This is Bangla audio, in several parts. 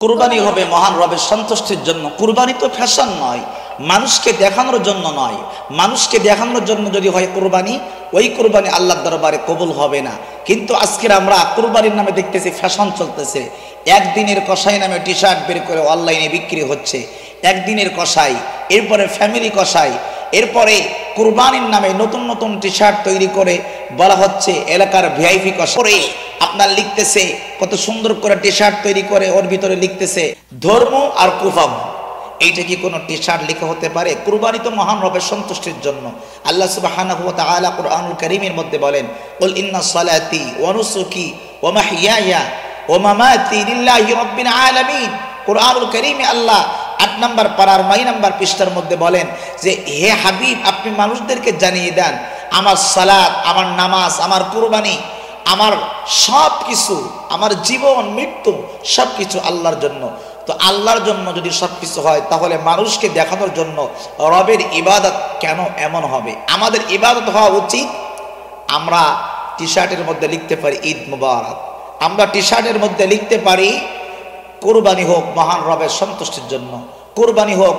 কুরবানি হবে মহান রবের সন্তুষ্টির জন্য। কুরবানি তো ফ্যাশন নয়, মানুষকে দেখানোর জন্য নয়। মানুষকে দেখানোর জন্য যদি হয় কুরবানি, ওই কুরবানি আল্লাহর দরবারে কবুল হবে না। কিন্তু আজকের আমরা কুরবানির নামে দেখতেছি ফ্যাশন চলতেছে। একদিনের কসাই নামে টি শার্ট বের করে অনলাইনে বিক্রি হচ্ছে, একদিনের কসাই, এরপরে ফ্যামিলি কসাই, এরপরে কুরবানির নামে নতুন নতুন টি শার্ট তৈরি করে বলা হচ্ছে এলাকার ভিআইপি কসাই। আপনার লিখতেছে কত সুন্দর করে টি শার্ট তৈরি করে, ওর ভিতরে লিখতেছে ধর্ম আর কুফাম। এইটা কি কোনো টি শার্ট লেখা হতে পারে? কুরবানি তো মহান রবের সন্তুষ্টির জন্য। আল্লাহ সুবহানাহু ওয়া তাআলা কুরআনুল কারীমের মধ্যে বলেন, কুল ইন্না সালাতি ওয়া নুসুকি ওয়া মাহইয়ায়া ওয়া মামাতি লিল্লাহি রাব্বিল আলামিন। কুরআনুল কারীমে আল্লাহ ৮ নম্বর পারার ৯ নম্বর পৃষ্ঠার মধ্যে বলেন যে হে হাবিব, আপনি মানুষদেরকে জানিয়ে দেন আমার সালাত, আমার নামাজ, আমার কুরবানি, আমার সব কিছু, আমার জীবন মৃত্যু সব কিছু আল্লাহর জন্য। তো আল্লাহর জন্য যদি সব কিছু হয়, তাহলে মানুষকে দেখানোর জন্য রবের ইবাদত কেন এমন হবে? আমাদের ইবাদত হওয়া উচিত, আমরা টি শার্টের মধ্যে লিখতে পারি ঈদ মুবারক, আমরা টি শার্টের মধ্যে লিখতে পারি কুরবানি হোক মহান রবের সন্তুষ্টির জন্য, কুরবানি হোক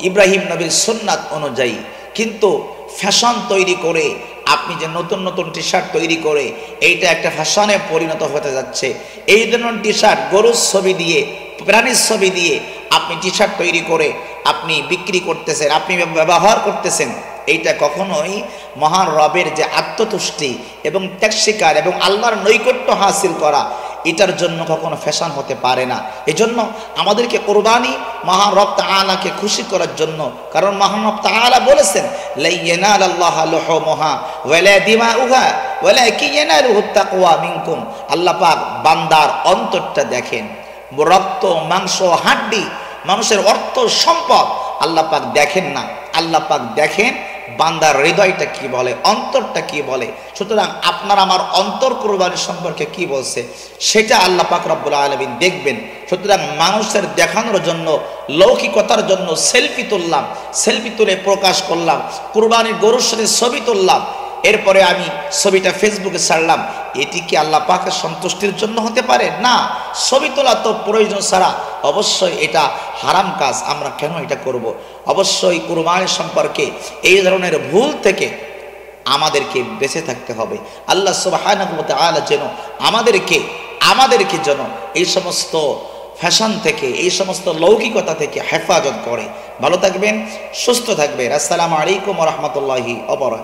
ইব্রাহিম নবীর সুন্নাত অনুযায়ী। কিন্তু ফ্যাশন তৈরি করে আপনি যে নতুন নতুন টি শার্ট তৈরি করে এইটা একটা ফ্যাশনে পরিণত হতে যাচ্ছে। এই ধরনের টি শার্ট গরুর ছবি দিয়ে, প্রাণীর ছবি দিয়ে আপনি টি শার্ট তৈরি করে আপনি বিক্রি করতেছেন, আপনি ব্যবহার করতেছেন। এইটা কখনোই মহান রবের যে আত্মতুষ্টি এবং ত্যাগ স্বীকার এবং আল্লাহর নৈকট্য হাসিল করা, এটার জন্য কখনো ফ্যাশন হতে পারে না। এজন্য আমাদেরকে কুরবানি মহান রব তাআলাকে খুশি করার জন্য, কারণ মহান রব তাআলা বলেছেন লা ইয়ানালাল্লাহু লুহুমুহা ওয়ালা দিমাউহা ওয়ালাকিন ইয়ানালুহুত তাকওয়া মিনকুম। আল্লাহ পাক বান্দার অন্তরটা দেখেন, রক্ত মাংস হাড্ডি মানুষের অর্থ সম্পদ আল্লাহ পাক দেখেন না, আল্লাহ পাক দেখেন বান্দার হৃদয়টা কি বলে, অন্তরটা কি বলে। সুতরাং আপনার আমার অন্তর কুরবানি সম্পর্কে কি বলছে সেটা আল্লাহ পাক রব্বুল আলামিন দেখবেন। সুতরাং মানুষের দেখানোর জন্য, লৌকিকতার জন্য সেলফি তুললাম, সেলফি তুলে প্রকাশ করলাম, কুরবানির গরুর সাথে ছবি তুললাম, এরপরে আমি ছবিটা ফেসবুকে ছাড়লাম, এটি কি আল্লাহ পাকের সন্তুষ্টির জন্য হতে পারে? না। ছবি তোলা তো প্রয়োজন ছাড়া অবশ্যই এটা হারাম কাজ। আমরা কেন এটা করব? অবশ্যই কুরবানি সম্পর্কে এই ধরনের ভুল থেকে আমাদেরকে বেঁচে থাকতে হবে। আল্লাহ সুবহানাহু ওয়া তাআলা যেন আমাদেরকে যেন এই সমস্ত ফ্যাশন থেকে, এই সমস্ত লৌকিকতা থেকে হেফাজত করে। ভালো থাকবেন, সুস্থ থাকবেন। আসসালামু আলাইকুম ওয়া রাহমাতুল্লাহি ওয়া বারাকাতুহু।